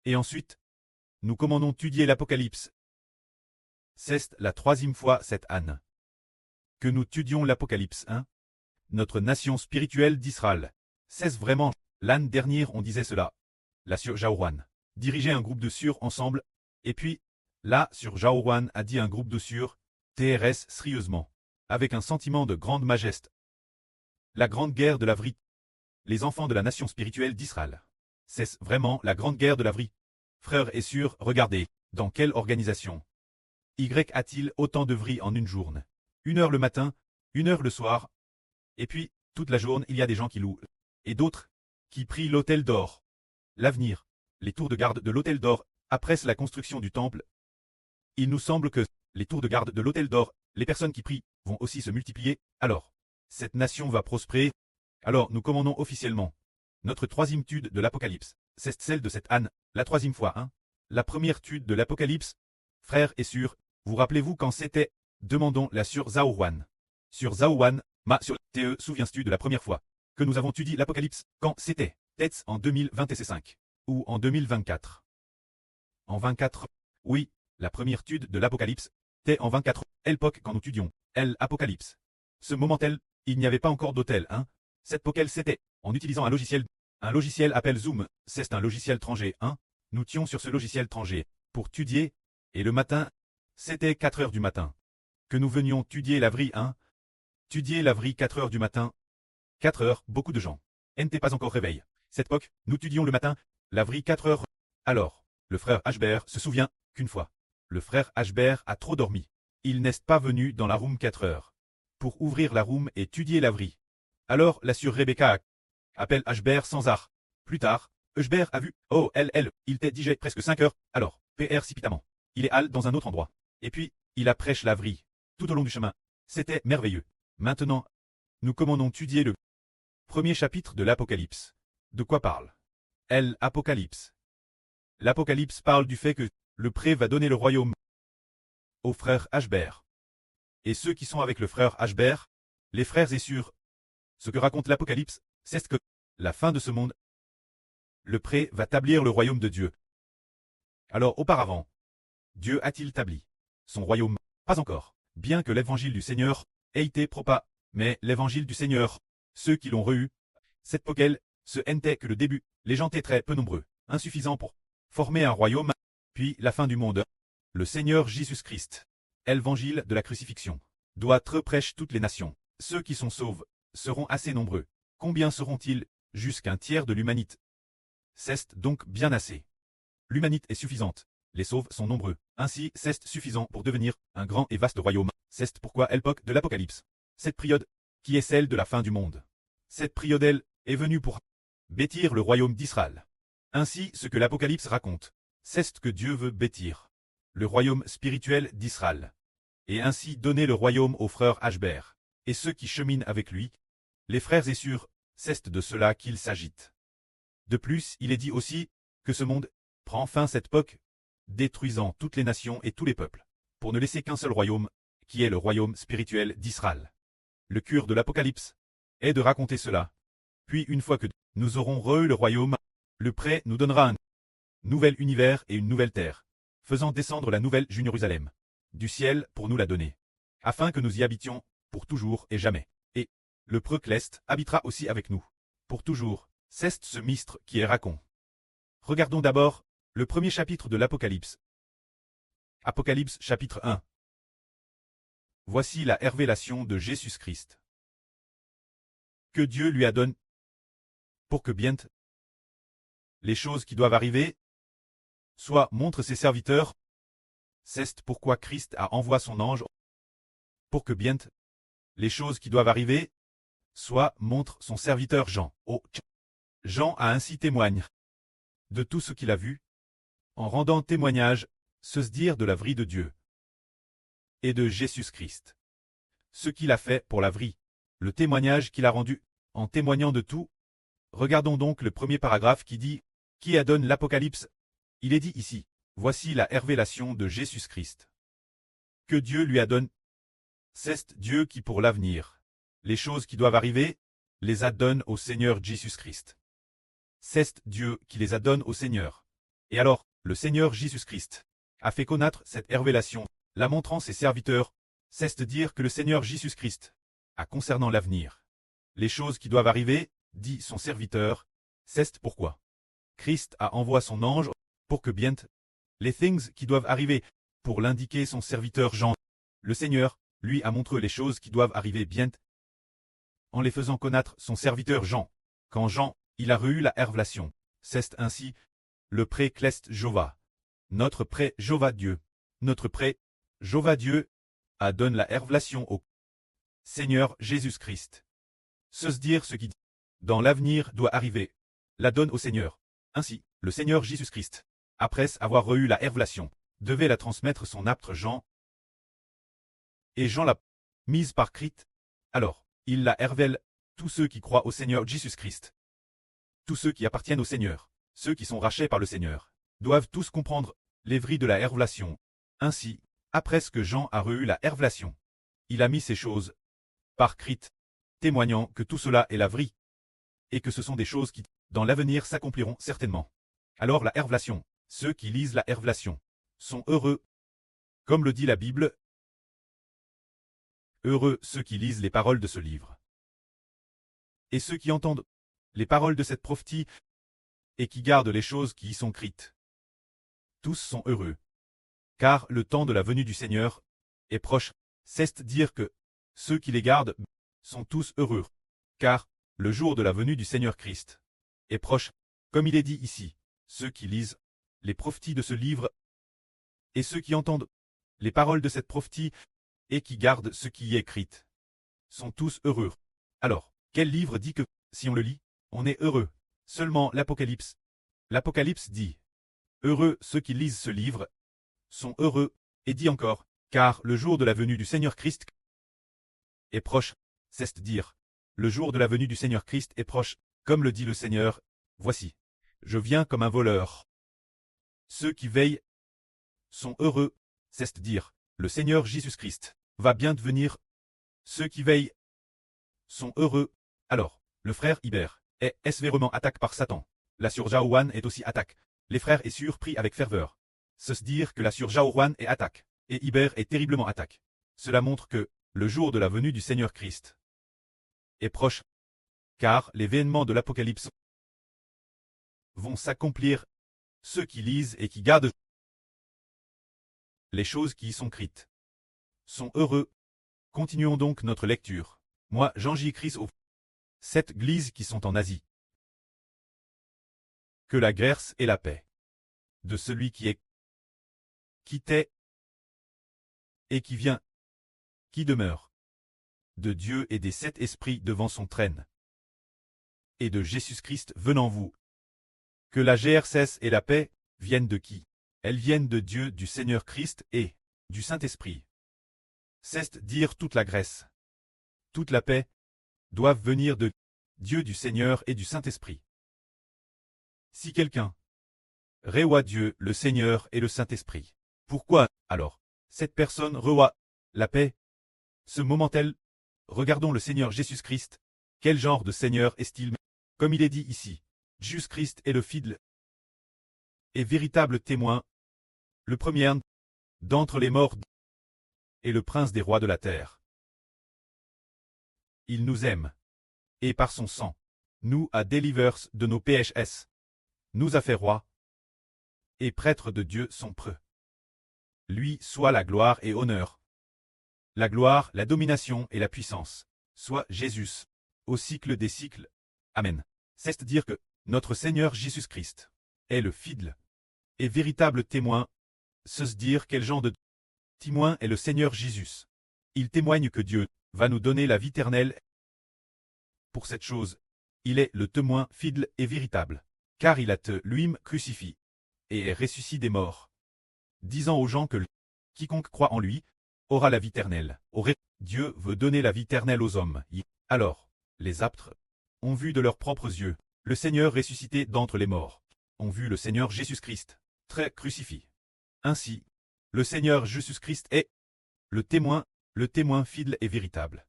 Et ensuite, nous commandons d'étudier l'Apocalypse. C'est la troisième fois cette année que nous étudions l'Apocalypse 1, notre nation spirituelle d'Israël. C'est vraiment, l'année dernière on disait cela. La sur Jaourouan dirigeait un groupe de sur ensemble, et puis, là sur Jaourouan a dit un groupe de sur, TRS sérieusement, avec un sentiment de grande majesté. La grande guerre de la vraie. Les enfants de la nation spirituelle d'Israël. C'est vraiment la grande guerre de la vraie. Frères et sœurs, regardez, dans quelle organisation Y a-t-il autant de vris en une journée? 1 heure le matin, 1 heure le soir. Et puis, toute la journée, il y a des gens qui louent. Et d'autres, qui prient l'autel d'or. L'avenir, les tours de garde de l'autel d'or, après la construction du temple. Il nous semble que, les tours de garde de l'autel d'or, les personnes qui prient, vont aussi se multiplier, alors, cette nation va prospérer. Alors nous commandons officiellement. Notre troisième étude de l'Apocalypse, c'est celle de cette année, la troisième fois, hein. La première étude de l'Apocalypse, frères et sœurs, vous rappelez-vous quand c'était? Demandons la sur Zaourouan. Sur Zaourouan, sur TE, souviens-tu de la première fois que nous avons étudié l'Apocalypse, quand c'était? Peut-être en 2025 ou en 2024. En 24. Oui, la première étude de l'Apocalypse, était en 24. L'époque quand nous étudions l'Apocalypse. Ce moment-tel, il n'y avait pas encore d'hôtel, hein. Cette poquelle c'était, en utilisant un logiciel appelle Zoom, c'est un logiciel étranger, hein. Nous tions sur ce logiciel étranger, pour étudier, et le matin, c'était 4 heures du matin. Que nous venions étudier la vraie, hein. Étudier la vraie 4 heures du matin. 4 heures, beaucoup de gens. N'était pas encore réveil. Cette époque, nous étudions le matin, la vraie 4 heures. Alors, le frère Ashbert se souvient qu'une fois, le frère Ashbert a trop dormi. Il n'est pas venu dans la room 4 heures. Pour ouvrir la room et étudier la vraie. Alors la sœur Rebecca appelle Ashbert sans art. Plus tard, Ashbert a vu, oh il t'est digé presque 5 heures, alors, PR précipitamment. Il est allé dans un autre endroit. Et puis, il a prêché la vraie. Tout au long du chemin. C'était merveilleux. Maintenant, nous commandons d'étudier le premier chapitre de l'Apocalypse. De quoi parle l'Apocalypse. L'Apocalypse parle du fait que le prêtre va donner le royaume au frère Ashbert. Et ceux qui sont avec le frère Ashbert, les frères et sœurs. Ce que raconte l'Apocalypse, c'est que, la fin de ce monde, le prêtre va établir le royaume de Dieu. Alors auparavant, Dieu a-t-il établi son royaume? Pas encore, bien que l'évangile du Seigneur ait été propagé, mais l'évangile du Seigneur, ceux qui l'ont reçu, cette poquelle, ce n'était que le début, les gens étaient très peu nombreux, insuffisants pour former un royaume, puis la fin du monde. Le Seigneur Jésus-Christ, l'évangile de la crucifixion, doit être prêché toutes les nations. Ceux qui sont sauvés seront assez nombreux. Combien seront-ils? Jusqu'un tiers de l'humanité. C'est donc bien assez. L'humanité est suffisante. Les sauves sont nombreux. Ainsi, c'est suffisant pour devenir un grand et vaste royaume. C'est pourquoi l'époque de l'Apocalypse. Cette période, qui est celle de la fin du monde. Cette période est venue pour bâtir le royaume d'Israël. Ainsi, ce que l'Apocalypse raconte, c'est que Dieu veut bâtir le royaume spirituel d'Israël. Et ainsi donner le royaume aux frères Ashbert, et ceux qui cheminent avec lui. Les frères et sœurs, c'est de cela qu'il s'agit. De plus, il est dit aussi que ce monde prend fin cette époque, détruisant toutes les nations et tous les peuples, pour ne laisser qu'un seul royaume, qui est le royaume spirituel d'Israël. Le cœur de l'Apocalypse est de raconter cela. Puis une fois que nous aurons reçu le royaume, le prêtre nous donnera un nouvel univers et une nouvelle terre, faisant descendre la nouvelle Jérusalem du ciel pour nous la donner, afin que nous y habitions pour toujours et jamais. Et le Procleste habitera aussi avec nous, pour toujours. C'est ce mystère qui est raconté. Regardons d'abord le premier chapitre de l'Apocalypse. Apocalypse chapitre 1. Voici la révélation de Jésus-Christ, que Dieu lui a donné, pour que bientôt les choses qui doivent arriver, soit montre ses serviteurs. C'est pourquoi Christ a envoyé son ange, pour que bientôt les choses qui doivent arriver, soit montre son serviteur Jean. Jean a ainsi témoigne de tout ce qu'il a vu, en rendant témoignage, se dire de la vraie de Dieu et de Jésus-Christ. Ce qu'il a fait pour la vraie, le témoignage qu'il a rendu, en témoignant de tout. Regardons donc le premier paragraphe qui dit, qui adonne l'Apocalypse. Il est dit ici, voici la révélation de Jésus-Christ, que Dieu lui adonne. C'est Dieu qui pour l'avenir, les choses qui doivent arriver, les adonne au Seigneur Jésus-Christ. C'est Dieu qui les adonne au Seigneur. Et alors, le Seigneur Jésus-Christ a fait connaître cette révélation, la montrant ses serviteurs, c'est-à-dire que le Seigneur Jésus-Christ a concernant l'avenir. Les choses qui doivent arriver, dit son serviteur, c'est pourquoi Christ a envoyé son ange pour que bien les things qui doivent arriver, pour l'indiquer son serviteur Jean. Le Seigneur, lui, a montré les choses qui doivent arriver bien en les faisant connaître son serviteur Jean. Quand Jean, il a reçu la révélation, c'est ainsi le pré-clest Jova. Notre pré-Jova Dieu. Notre pré-Jova Dieu a donné la révélation au Seigneur Jésus-Christ. Se dire ce qui, dans l'avenir, doit arriver, la donne au Seigneur. Ainsi, le Seigneur Jésus-Christ, après avoir reçu la révélation, devait la transmettre son apôtre Jean. Et Jean l'a mise par Christ. Alors, il la révèle, tous ceux qui croient au Seigneur Jésus-Christ. Tous ceux qui appartiennent au Seigneur, ceux qui sont rachetés par le Seigneur, doivent tous comprendre les vrais de la révélation. Ainsi, après ce que Jean a reçu la révélation, il a mis ces choses par Christ, témoignant que tout cela est la vraie, et que ce sont des choses qui, dans l'avenir, s'accompliront certainement. Alors la révélation, ceux qui lisent la révélation, sont heureux. Comme le dit la Bible, heureux ceux qui lisent les paroles de ce livre. Et ceux qui entendent les paroles de cette prophétie, et qui gardent les choses qui y sont écrites. Tous sont heureux. Car le temps de la venue du Seigneur est proche, c'est dire que ceux qui les gardent sont tous heureux. Car le jour de la venue du Seigneur Christ est proche, comme il est dit ici, ceux qui lisent les prophéties de ce livre, et ceux qui entendent les paroles de cette prophétie, et qui gardent ce qui y est écrit, sont tous heureux. Alors, quel livre dit que, si on le lit, on est heureux? Seulement l'Apocalypse. L'Apocalypse dit, heureux ceux qui lisent ce livre, sont heureux, et dit encore, car le jour de la venue du Seigneur Christ est proche, c'est dire, le jour de la venue du Seigneur Christ est proche, comme le dit le Seigneur, voici, je viens comme un voleur. Ceux qui veillent sont heureux, c'est dire, le Seigneur Jésus-Christ va bien devenir. Ceux qui veillent sont heureux. Alors, le frère Hubert est sévèrement attaqué par Satan. La sœur Jaowan est aussi attaquée. Les frères est surpris avec ferveur. Se dire que la sœur Jaowan est attaquée, et Hubert est terriblement attaqué. Cela montre que le jour de la venue du Seigneur Christ est proche, car les événements de l'Apocalypse vont s'accomplir. Ceux qui lisent et qui gardent les choses qui y sont écrites sont heureux. Continuons donc notre lecture. Moi, Jean-J. aux 7 églises qui sont en Asie. Que la grâce et la paix de celui qui est, qui t'est et qui vient, qui demeure, de Dieu et des 7 esprits devant son trône, et de Jésus-Christ venant vous. Que la grâce et la paix viennent de qui? Elles viennent de Dieu, du Seigneur Christ et du Saint-Esprit. C'est dire toute la grâce, toute la paix, doivent venir de Dieu, du Seigneur et du Saint-Esprit. Si quelqu'un reçoit Dieu, le Seigneur et le Saint-Esprit, pourquoi, alors, cette personne reçoit la paix? Ce moment-elle, regardons le Seigneur Jésus-Christ. Quel genre de Seigneur est-il? Comme il est dit ici, Jésus-Christ est le fidèle et véritable témoin, le premier d'entre les morts et le prince des rois de la terre. Il nous aime, et par son sang, nous a délivrés de nos péchés, nous a fait rois et prêtres de Dieu son preux. Lui soit la gloire et honneur, la gloire, la domination et la puissance, soit Jésus, au cycle des cycles. Amen. C'est dire que notre Seigneur Jésus-Christ est le fidèle et véritable témoin. Se dire quel genre de témoin est le Seigneur Jésus. Il témoigne que Dieu va nous donner la vie éternelle. Pour cette chose, il est le témoin fidèle et véritable, car il a lui-même crucifié et est ressuscité des morts, disant aux gens que quiconque croit en lui aura la vie éternelle. Dieu veut donner la vie éternelle aux hommes. Alors, les apôtres ont vu de leurs propres yeux le Seigneur ressuscité d'entre les morts, ont vu le Seigneur Jésus-Christ très crucifié. Ainsi, le Seigneur Jésus-Christ est le témoin fidèle et véritable.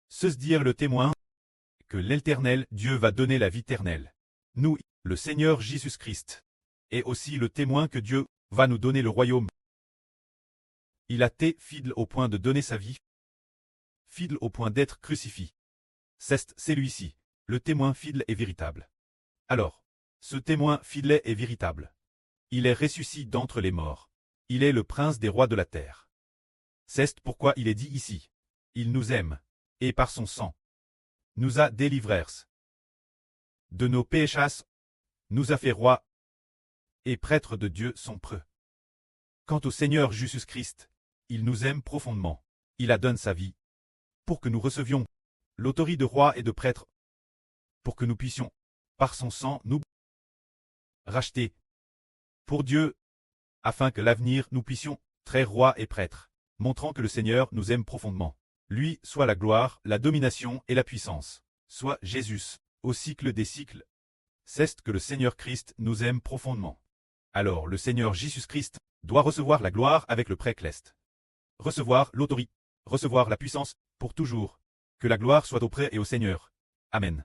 Se dire le témoin que l'Éternel Dieu va donner la vie éternelle. Nous, le Seigneur Jésus-Christ, est aussi le témoin que Dieu va nous donner le royaume. Il a été fidèle au point de donner sa vie, fidèle au point d'être crucifié. C'est celui-ci, le témoin fidèle et véritable. Alors, ce témoin fidèle et véritable, il est ressuscité d'entre les morts. Il est le prince des rois de la terre. C'est pourquoi il est dit ici. Il nous aime, et par son sang, nous a délivrés de nos péchés, nous a fait rois et prêtres de Dieu son preux. Quant au Seigneur Jésus-Christ, il nous aime profondément. Il a donné sa vie pour que nous recevions l'autorité de roi et de prêtre, pour que nous puissions, par son sang, nous racheter pour Dieu, afin que l'avenir nous puissions traire roi et prêtre, montrant que le Seigneur nous aime profondément. Lui soit la gloire, la domination et la puissance, soit Jésus, au cycle des cycles. C'est que le Seigneur Christ nous aime profondément. Alors le Seigneur Jésus-Christ doit recevoir la gloire avec le précleste, recevoir l'autorité, recevoir la puissance, pour toujours. Que la gloire soit auprès et au Seigneur. Amen.